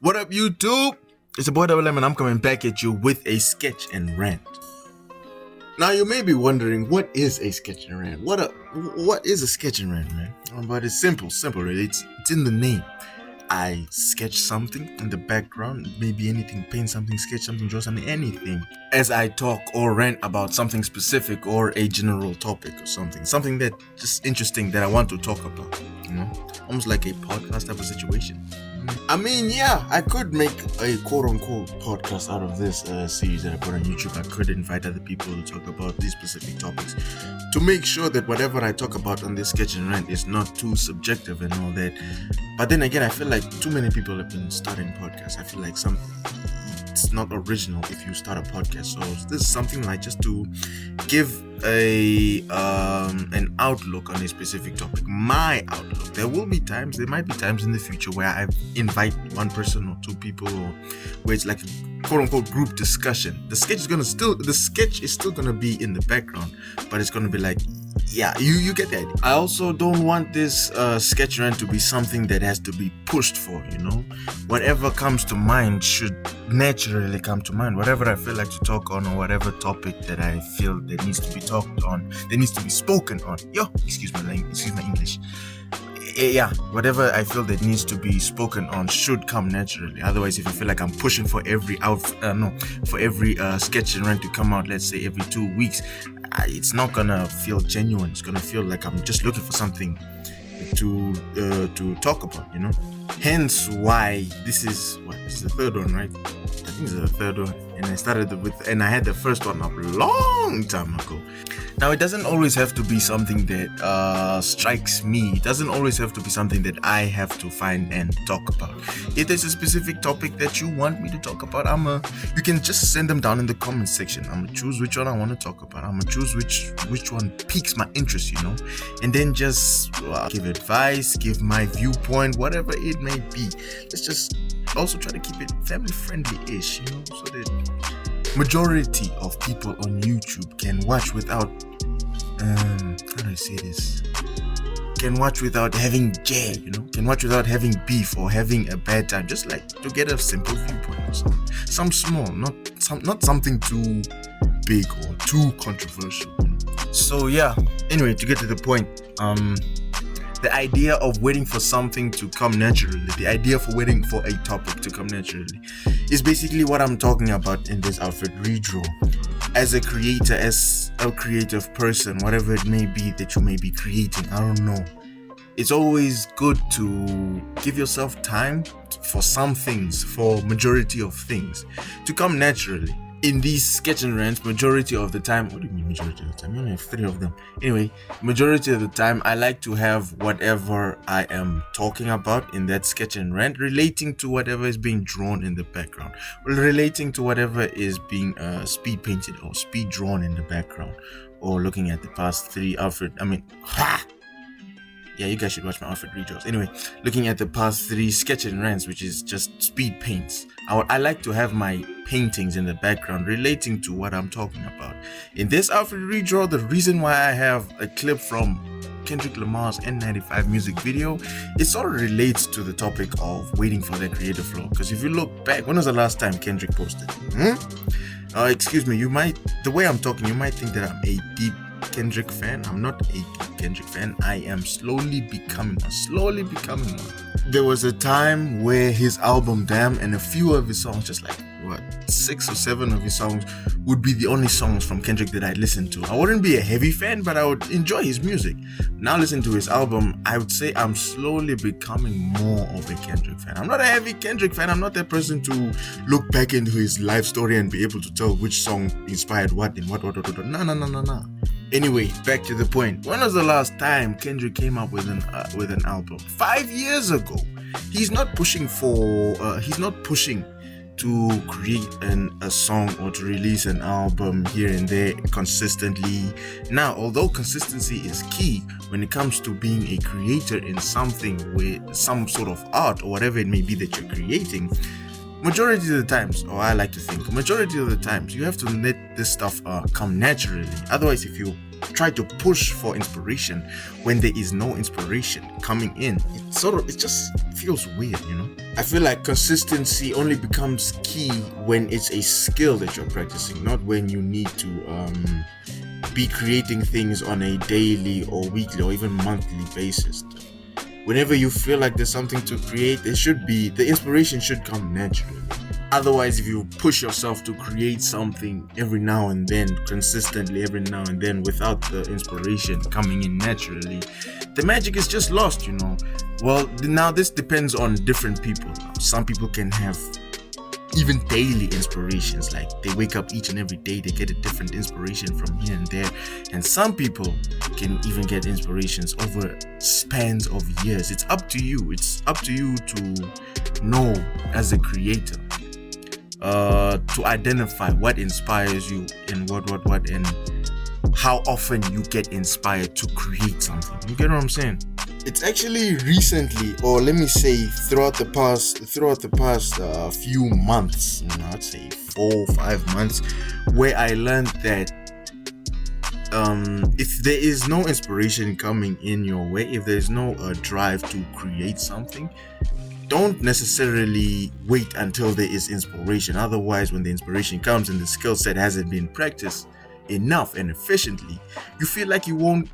What up, YouTube? It's your boy Double M, and I'm coming back at you with a sketch and rant. Now, you may be wondering, what is a sketch and rant? What is a sketch and rant, man? But it's simple, really. It's in the name. I sketch something in the background, maybe anything, paint something, sketch something, draw something, anything, as I talk or rant about something specific or a general topic or something that just interesting that I want to talk about, almost like a podcast type of situation. I mean, yeah, I could make a quote-unquote podcast out of this series that I put on YouTube. I could invite other people to talk about these specific topics to make sure that whatever I talk about on this sketch and rant is not too subjective and all that. But then again, I feel like too many people have been starting podcasts. I feel like it's not original if you start a podcast. So this is something like just to give an outlook on a specific topic. My outlook. There might be times in the future where I invite one person or two people, or where it's like a quote-unquote group discussion. The sketch is still gonna be in the background, but it's gonna be like, yeah, you get that. I also don't want this sketch rant to be something that has to be pushed for, Whatever comes to mind should naturally come to mind. Whatever I feel like to talk on, or whatever topic that I feel that needs to be talked on, that needs to be spoken on. Excuse my English. Yeah, whatever I feel that needs to be spoken on should come naturally. Otherwise, if you feel like I'm pushing for every sketch and rant to come out, let's say every 2 weeks, it's not gonna feel genuine. It's gonna feel like I'm just looking for something to talk about, Hence why this is the third one, right? I think it's the third one, and I had the first one up a long time ago. Now, it doesn't always have to be something that strikes me. It doesn't always have to be something that I have to find and talk about. If there's a specific topic that you want me to talk about, you can just send them down in the comment section. I'm gonna choose which one I want to talk about. I'm gonna choose which one piques my interest, and then just give advice, give my viewpoint, whatever it may be. Let's just also try to keep it family friendly-ish, so that majority of people on YouTube can watch without how do I say this? Can watch without having can watch without having beef or having a bad time. Just like to get a simple viewpoint or something. Some small, not something too big or too controversial. So yeah. Anyway, to get to the point, the idea of waiting for something to come naturally, the idea for waiting for a topic to come naturally, is basically what I'm talking about in this outfit redraw. As a creator, as a creative person, whatever it may be that you may be creating, I don't know. It's always good to give yourself time for some things, for majority of things, to come naturally. In these sketch and rants, majority of the time, what do you mean majority of the time? You only have 3 of them. Anyway, majority of the time, I like to have whatever I am talking about in that sketch and rant relating to whatever is being drawn in the background, relating to whatever is being speed painted or speed drawn in the background, or looking at the past 3 outfit. Yeah, you guys should watch my outfit redraws. Anyway, looking at the past 3 sketch and rants, which is just speed paints. I like to have my paintings in the background relating to what I'm talking about. In this outfit redraw, the reason why I have a clip from Kendrick Lamar's N95 music video, it sort of relates to the topic of waiting for that creative flow. Because if you look back, when was the last time Kendrick posted? Excuse me, the way I'm talking, you might think that I'm a deep Kendrick fan. I'm not a deep Kendrick fan. I am slowly becoming one. There was a time where his album Damn and a few of his songs, just like 6 or 7 of his songs, would be the only songs from Kendrick that I'd listen to. I wouldn't be a heavy fan, but I would enjoy his music. Now listening to his album, I would say I'm slowly becoming more of a Kendrick fan. I'm not a heavy Kendrick fan. I'm not that person to look back into his life story and be able to tell which song inspired what and what. No. Anyway, back to the point. When was the last time Kendrick came up with an album? 5 years ago. He's not pushing to create a song or to release an album here and there consistently. Now, although consistency is key when it comes to being a creator in something with some sort of art or whatever it may be that you're creating, majority of the times, you have to let this stuff come naturally. Otherwise, if you try to push for inspiration when there is no inspiration coming in. It just feels weird, you know. I feel like consistency only becomes key when it's a skill that you're practicing, not when you need to be creating things on a daily or weekly or even monthly basis. Whenever you feel like there's something to create, the inspiration should come naturally. Otherwise, if you push yourself to create something every now and then, consistently every now and then, without the inspiration coming in naturally, the magic is just lost, you know. Well, now this depends on different people. Some people can have even daily inspirations, like they wake up each and every day, they get a different inspiration from here and there. And some people can even get inspirations over spans of years. It's up to you. It's up to you to know, as a creator, to identify what inspires you and what and how often you get inspired to create something. You get what I'm saying? It's actually recently, or let me say throughout the past few months, I'd say 4 or 5 months, where I learned that if there is no inspiration coming in your way, if there is no drive to create something, don't necessarily wait until there is inspiration. Otherwise, when the inspiration comes and the skill set hasn't been practiced enough and efficiently, you feel like you won't.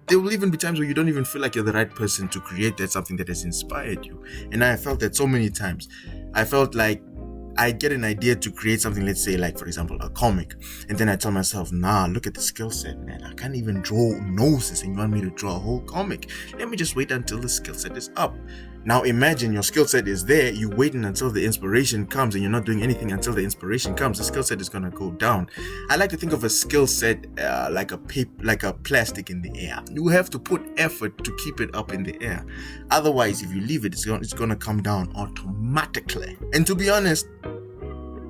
There will even be times where you don't even feel like you're the right person to create that something that has inspired you. And I felt that so many times. I felt like I get an idea to create something, let's say, like, for example, a comic. And then I tell myself, nah, look at the skill set, man. I can't even draw noses and you want me to draw a whole comic. Let me just wait until the skill set is up. Now imagine your skill set is there, you waiting until the inspiration comes and you're not doing anything until the inspiration comes. The skill set is going to go down. I like to think of a skill set like a plastic in the air. You have to put effort to keep it up in the air. Otherwise, if you leave it, it's going to come down automatically. And to be honest,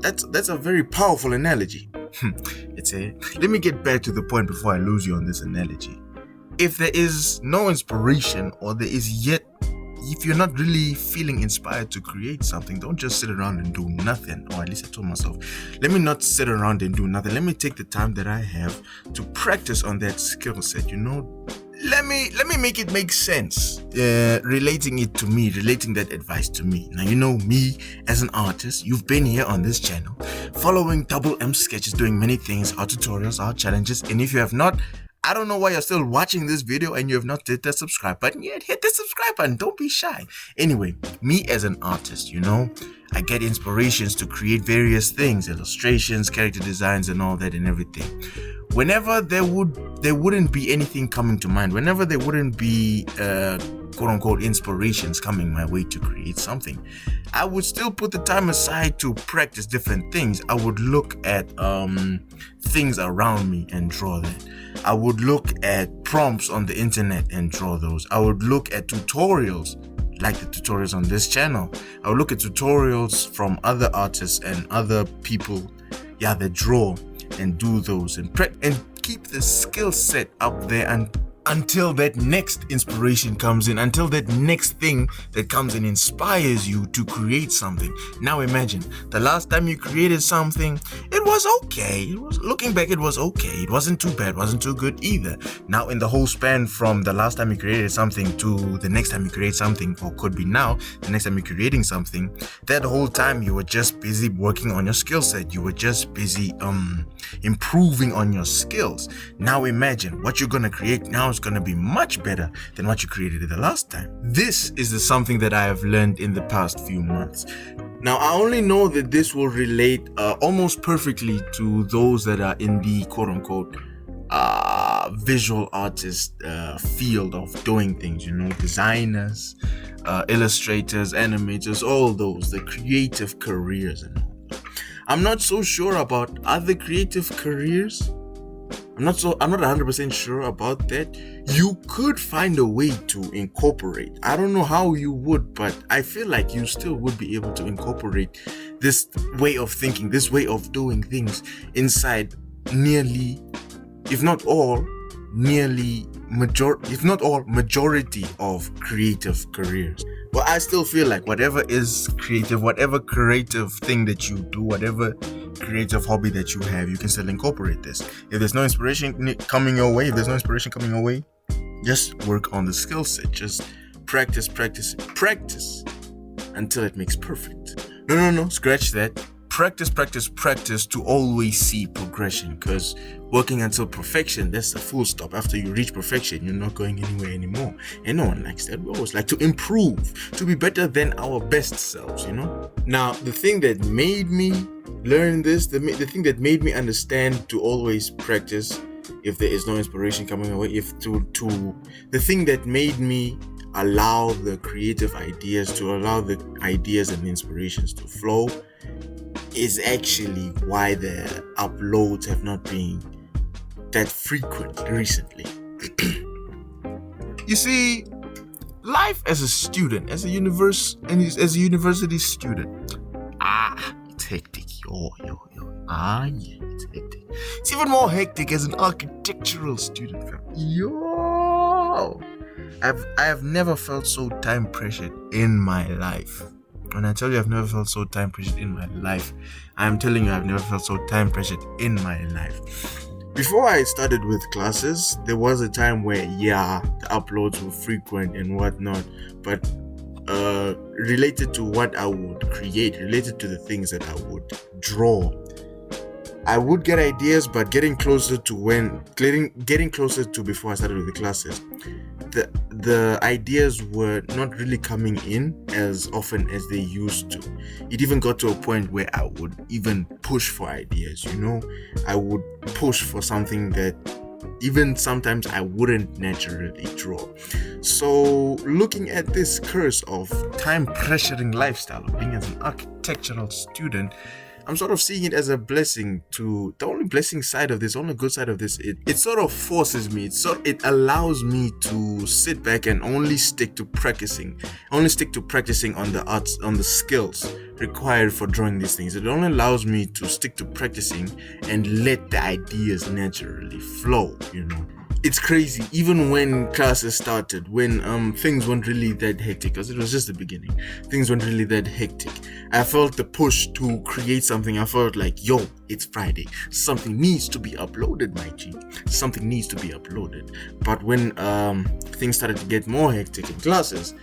that's a very powerful analogy. Let me get back to the point before I lose you on this analogy. If there is no inspiration, or if you're not really feeling inspired to create something, don't just sit around and do nothing. Or at least I told myself, let me not sit around and do nothing. Let me take the time that I have to practice on that skill set, you know. Let me make it make sense, relating that advice to me. Now, you know me as an artist. You've been here on this channel following Double M sketches, doing many things, our tutorials, our challenges. And if you have not, I don't know why you're still watching this video and you have not hit that subscribe button yet. Hit the subscribe button. Don't be shy. Anyway, me as an artist, you know, I get inspirations to create various things, illustrations, character designs, and all that and everything. Whenever there wouldn't be anything coming to mind, whenever there wouldn't be quote-unquote inspirations coming my way to create something, I would still put the time aside to practice different things. I would look at things around me and draw that. I would look at prompts on the internet and draw those. I would look at tutorials, like the tutorials on this channel. I would look at tutorials from other artists and other people, that draw, and do those and keep the skill set up there until that next inspiration comes in, until that next thing that comes and inspires you to create something. Now imagine, the last time you created something, it was okay. Looking back, it was okay. It wasn't too bad, wasn't too good either. Now in the whole span from the last time you created something to the next time you create something, or could be now, the next time you're creating something, that whole time you were just busy working on your skill set. You were just busy improving on your skills. Now imagine what you're going to create now is going to be much better than what you created the last time. This is something that I have learned in the past few months. Now, I only know that this will relate almost perfectly to those that are in the quote-unquote visual artist field of doing things, you know, designers, illustrators, animators, all those, the creative careers and all. I'm not so sure about other creative careers. I'm not 100% sure about that. You could find a way to incorporate. I don't know how you would, but I feel like you still would be able to incorporate this way of thinking, this way of doing things inside nearly, if not all, majority of creative careers. But I still feel like whatever is creative, whatever creative thing that you do, whatever creative hobby that you have, you can still incorporate this. If there's no inspiration coming your way, just work on the skill set. Just practice until it makes perfect. No, scratch that. Practice to always see progression, because working until perfection, that's a full stop. After you reach perfection, you're not going anywhere anymore, and no one likes that. We always like to improve, to be better than our best selves, Now, the thing that made me learn this, the thing that made me understand to always practice if there is no inspiration coming away, the thing that made me allow the creative ideas, to allow the ideas and the inspirations to flow, is actually why the uploads have not been that frequent recently. You see, life as a student, as a university student, it's hectic. It's hectic. It's even more hectic as an architectural student, fam. I have never felt so time pressured in my life. When I tell you I've never felt so time pressured in my life, I'm telling you I've never felt so time pressured in my life. Before I started with classes, there was a time where, the uploads were frequent and whatnot, but related to what I would create, related to the things that I would draw, I would get ideas, but getting closer to before I started with the classes, the ideas were not really coming in as often as they used to. It even got to a point where I would even push for ideas, I would push for something that even sometimes I wouldn't naturally draw. So looking at this curse of time pressuring lifestyle of being as an architectural student, I'm sort of seeing it as a blessing. The only blessing side of this, only good side of this, it sort of forces me, it allows me to sit back and only stick to practicing on the arts, on the skills required for drawing these things. It only allows me to stick to practicing and let the ideas naturally flow, It's crazy, even when classes started, when things weren't really that hectic, because it was just the beginning. Things weren't really that hectic. I felt the push to create something. I felt like, it's Friday. Something needs to be uploaded, my G. Something needs to be uploaded. But when things started to get more hectic in classes,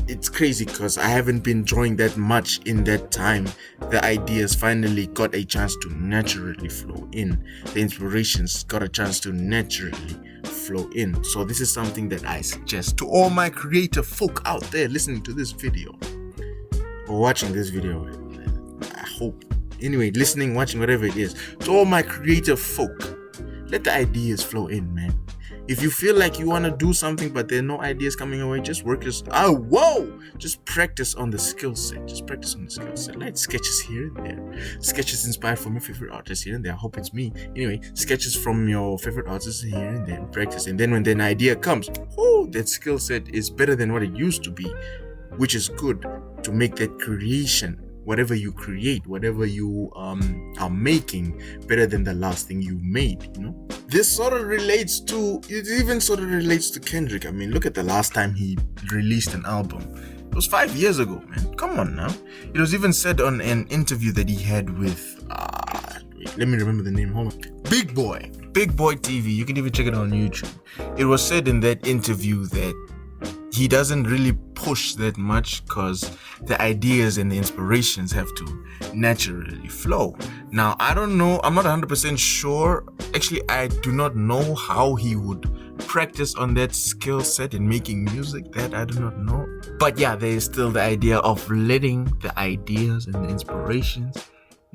it's crazy because I haven't been drawing that much in that time. The ideas finally got a chance to naturally flow in. The inspirations got a chance to naturally flow in. So this is something that I suggest to all my creative folk out there listening to this video or watching this video. I hope. Anyway, listening, watching, whatever it is. To all my creative folk, let the ideas flow in, man. If you feel like you want to do something but there are no ideas coming away, just just practice on the skill set. Light sketches here and there. Sketches inspired from your favorite artist here and there. I hope it's me. Anyway, sketches from your favorite artists here and there. Practice. And then when an idea comes, that skill set is better than what it used to be, which is good to make that creation, whatever you create, whatever you are making, better than the last thing you made, This sort of relates to Kendrick. I mean, look at the last time he released an album. It was 5 years ago, man. Come on now. It was even said on an interview that he had with, let me remember the name, hold on. Big Boy TV. You can even check it on YouTube. It was said in that interview that he doesn't really push that much because the ideas and the inspirations have to naturally flow. Now, I don't know. I'm not 100% sure. Actually, I do not know how he would practice on that skill set in making music. That I do not know. But yeah, there is still the idea of letting the ideas and the inspirations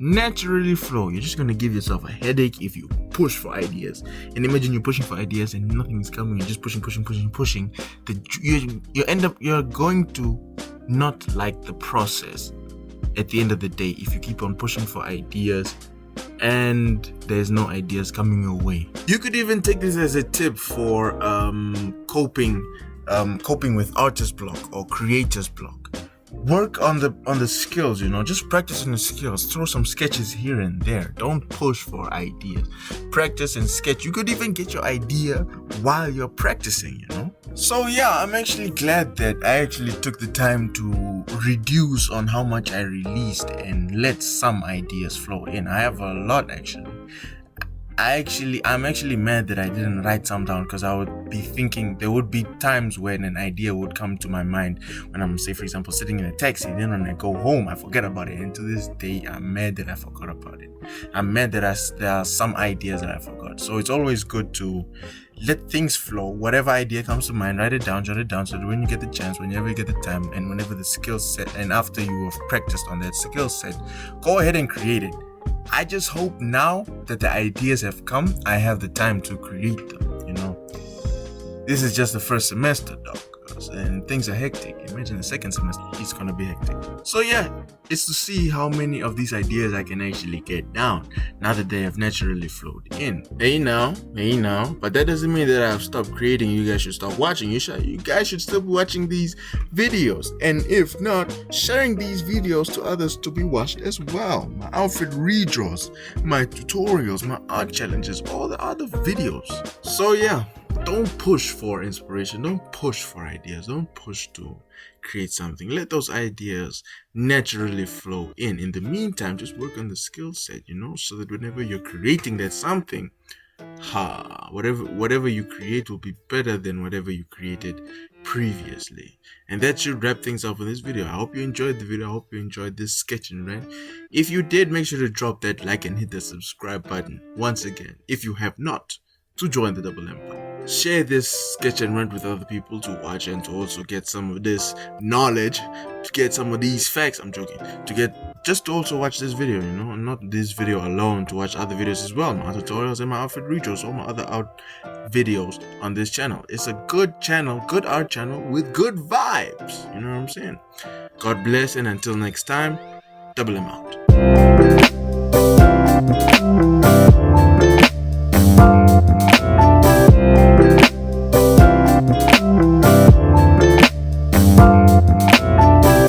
naturally flow. You're just going to give yourself a headache if you push for ideas. And imagine you're pushing for ideas and nothing is coming. You're just pushing. You're going to not like the process at the end of the day if you keep on pushing for ideas and there's no ideas coming your way. You could even take this as a tip for coping with artist block or creators block. work on the skills, just practice on the skills. Throw some sketches here and there. Don't push for ideas. Practice and sketch. You could even get your idea while you're practicing. So yeah, I'm actually glad that I actually took the time to reduce on how much I released and let some ideas flow in. I have a lot actually. I'm actually mad that I didn't write some down, because I would be thinking there would be times when an idea would come to my mind when I'm, say for example, sitting in a taxi. Then when I go home, I forget about it, and to this day I'm mad that I forgot about it. I'm mad that there are some ideas that I forgot. So it's always good to let things flow. Whatever idea comes to mind, write it down, jot it down, so that when you get the chance, whenever you get the time, and whenever the skill set, and after you have practiced on that skill set, go ahead and create it. I just hope now that the ideas have come, I have the time to create them. This is just the first semester, dog, and things are hectic. Imagine the second semester, it's gonna be hectic. So yeah, it's to see how many of these ideas I can actually get down now that they have naturally flowed in. Hey now, but that doesn't mean that I've stopped creating. You guys should stop watching. You guys should still be watching these videos, and if not, sharing these videos to others to be watched as well. My outfit redraws, my tutorials, my art challenges, all the other videos. So yeah, don't push for inspiration, don't push for ideas, don't push to create something. Let those ideas naturally flow in. In the meantime, just work on the skill set, so that whenever you're creating that something, whatever you create will be better than whatever you created previously. And that should wrap things up for this video. I hope you enjoyed the video. I hope you enjoyed this sketch and rant. If you did, make sure to drop that like and hit the subscribe button once again, if you have not, to join the Double Empire. Share this sketch and rant with other people to watch, and to also get some of this knowledge, to get some of these facts. I'm joking. Just to also watch this video, and not this video alone, to watch other videos as well, my tutorials and my outfit redraws, all my other out videos on this channel. It's a good channel, good art channel with good vibes. You know what I'm saying? God bless, and until next time, Double M out.